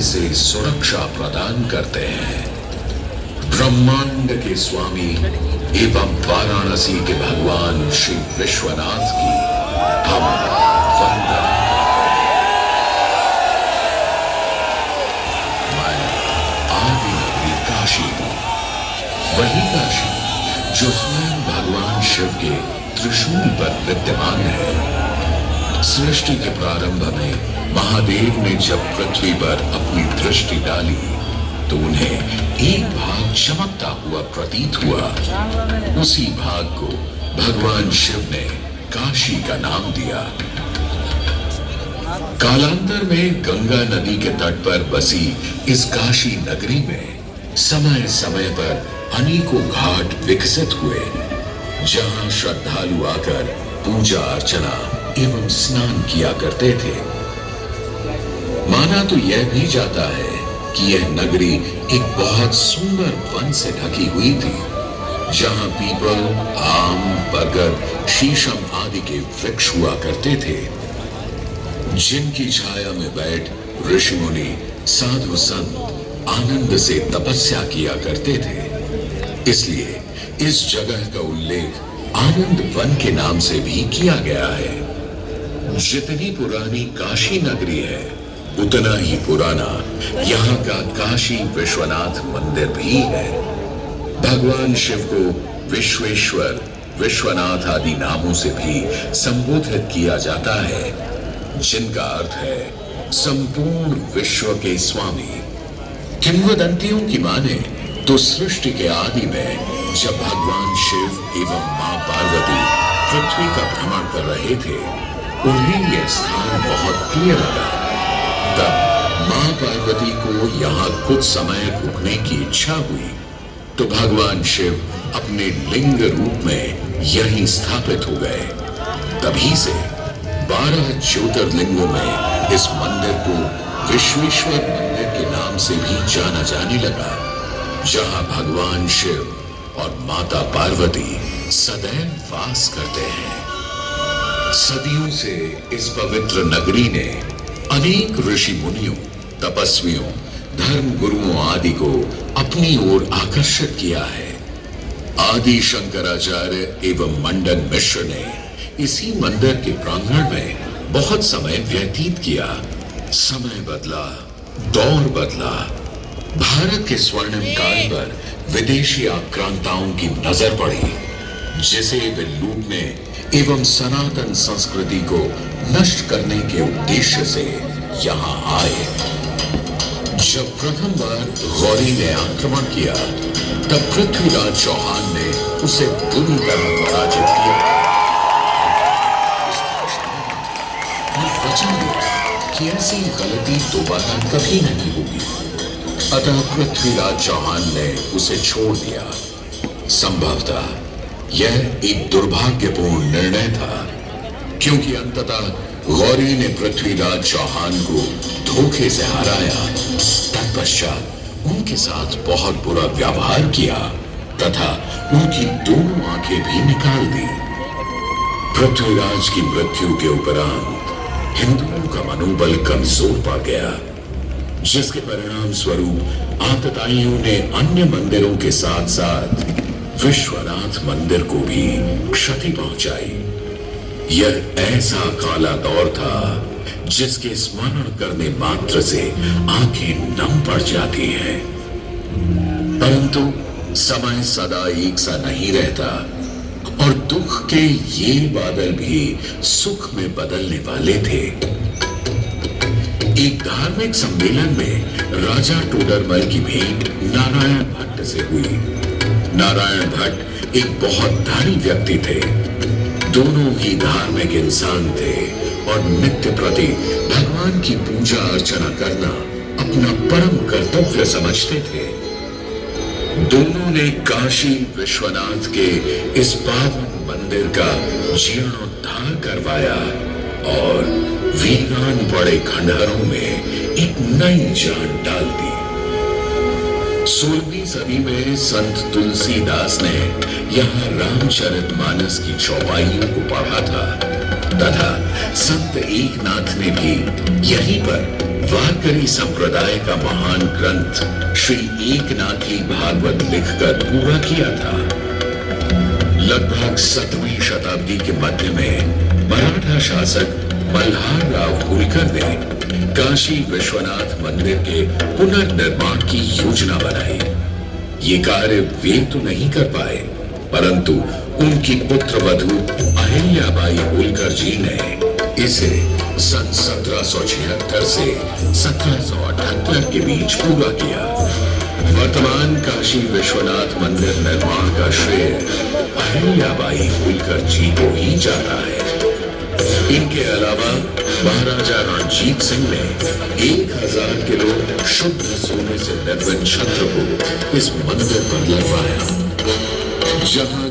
से सुरक्षा प्रदान करते हैं। ब्रह्मांड के स्वामी एवं वाराणसी के भगवान श्री विश्वनाथ की हम वंदना। मैं आदि नगरी काशी हूं, वही काशी जो स्वयं भगवान शिव के त्रिशूल पर विद्यमान है। सृष्टि के प्रारंभ में महादेव ने जब पृथ्वी पर अपनी दृष्टि डाली तो उन्हें एक भाग चमकता हुआ प्रतीत हुआ। उसी भाग को भगवान शिव ने काशी का नाम दिया। कालांतर में गंगा नदी के तट पर बसी इस काशी नगरी में समय समय पर अनेकों घाट विकसित हुए, जहां श्रद्धालु आकर पूजा अर्चना एवं स्नान किया करते थे। माना तो यह भी जाता है कि यह नगरी एक बहुत सुंदर वन से ढकी हुई थी, जहां पीपल, आम, बरगद, शीशम आदि के वृक्ष हुआ करते थे, जिनकी छाया में बैठ ऋषि मुनि, साधु संत आनंद से तपस्या किया करते थे। इसलिए इस जगह का उल्लेख आनंद वन के नाम से भी किया गया है। जितनी पुरानी काशी नगरी है, उतना ही पुराना यहाँ का काशी विश्वनाथ मंदिर भी है। भगवान शिव को विश्वेश्वर, विश्वनाथ आदि नामों से भी संबोधित किया जाता है, जिनका अर्थ है संपूर्ण विश्व के स्वामी। किंवदंतियों की माने तो सृष्टि के आदि में जब भगवान शिव एवं मां पार्वती पृथ्वी का भ्रमण कर रहे थे, उन्हें यह स्थान बहुत प्रिय लगा। तब मां पार्वती को यहाँ कुछ समय रुकने की इच्छा हुई, तो भगवान शिव अपने लिंग रूप में यहीं स्थापित हो गए। तभी से 12 ज्योतिर्लिंगों में इस मंदिर को विश्वेश्वर मंदिर के नाम से भी जाना जाने लगा, जहां भगवान शिव और माता पार्वती सदैव वास करते हैं। सदियों से इस पवित्र नगरी ने अनेक ऋषि मुनियों, तपस्वियों, धर्म गुरुओं आदि को अपनी ओर आकर्षित किया है। आदि शंकराचार्य एवं मंडन मिश्र ने इसी मंदिर के प्रांगण में बहुत समय व्यतीत किया। समय बदला, दौर बदला, भारत के स्वर्णिम काल पर विदेशी आक्रांताओं की नजर पड़ी, जिसे वे लूटने एवं सनातन संस्कृति को नष्ट करने के उद्देश्य से यहाँ आए। जब प्रथम बार गौरी ने आक्रमण किया, तब पृथ्वीराज चौहान ने उसे बुरी तरह पराजित किया और वचन दिया कि ऐसी गलती दोबारा कभी नहीं होगी। अतः पृथ्वीराज चौहान ने उसे छोड़ दिया। संभवतः यह एक दुर्भाग्यपूर्ण निर्णय था, क्योंकि अंततः गौरी ने पृथ्वीराज चौहान को धोखे से हराया। तत्पश्चात उनके साथ बहुत बुरा व्यवहार किया तथा उनकी दोनों आंखें भी निकाल दी। पृथ्वीराज की मृत्यु के उपरांत हिंदुओं का मनोबल कमजोर पड़ गया, जिसके परिणाम स्वरूप आतताइयों ने अन्य मंदिरों के साथ साथ विश्वनाथ मंदिर को भी क्षति पहुंचाई। यह ऐसा काला दौर था जिसके स्मरण करने मात्र से आंखें नम पड़ जाती हैं। परंतु समय सदा एक सा नहीं रहता और दुख के ये बादल भी सुख में बदलने वाले थे। एक धार्मिक सम्मेलन में राजा टोडरमल की भेंट नारायण भट्ट से हुई। नारायण भट्ट एक बहुत धनी व्यक्ति थे। दोनों ही धार्मिक इंसान थे और नित्य प्रति भगवान की पूजा अर्चना करना अपना परम कर्तव्य समझते थे। दोनों ने काशी विश्वनाथ के इस पावन मंदिर का जीर्णोद्धार करवाया और वीरान पड़े खंडहरों में एक नई जान डाल दी। 16वीं सदी में संत तुलसीदास ने यहाँ रामचरितमानस की चौपाइयों को पढ़ा था तथा संत एकनाथ ने भी यहीं पर वार्क वारकरी संप्रदाय का महान ग्रंथ श्री एकनाथी भागवत लिखकर पूरा किया था। लगभग 7वीं शताब्दी के मध्य में मराठा शासक मल्हार राव होलकर ने काशी विश्वनाथ मंदिर के पुनर्निर्माण की योजना बनाई। ये कार्य वे तो नहीं कर पाए, परंतु उनकी पुत्र वधू अहिल्याबाई होलकर जी ने इसे सन 1776 से 1778 के बीच पूरा किया। वर्तमान काशी विश्वनाथ मंदिर निर्माण का श्रेय अहिल्याबाई होलकर जी को ही जाता है। इनके अलावा महाराजा रणजीत सिंह ने 1000 किलो शुद्ध सोने से निर्मित छत्र को इस मंदिर पर लगवाया, जहां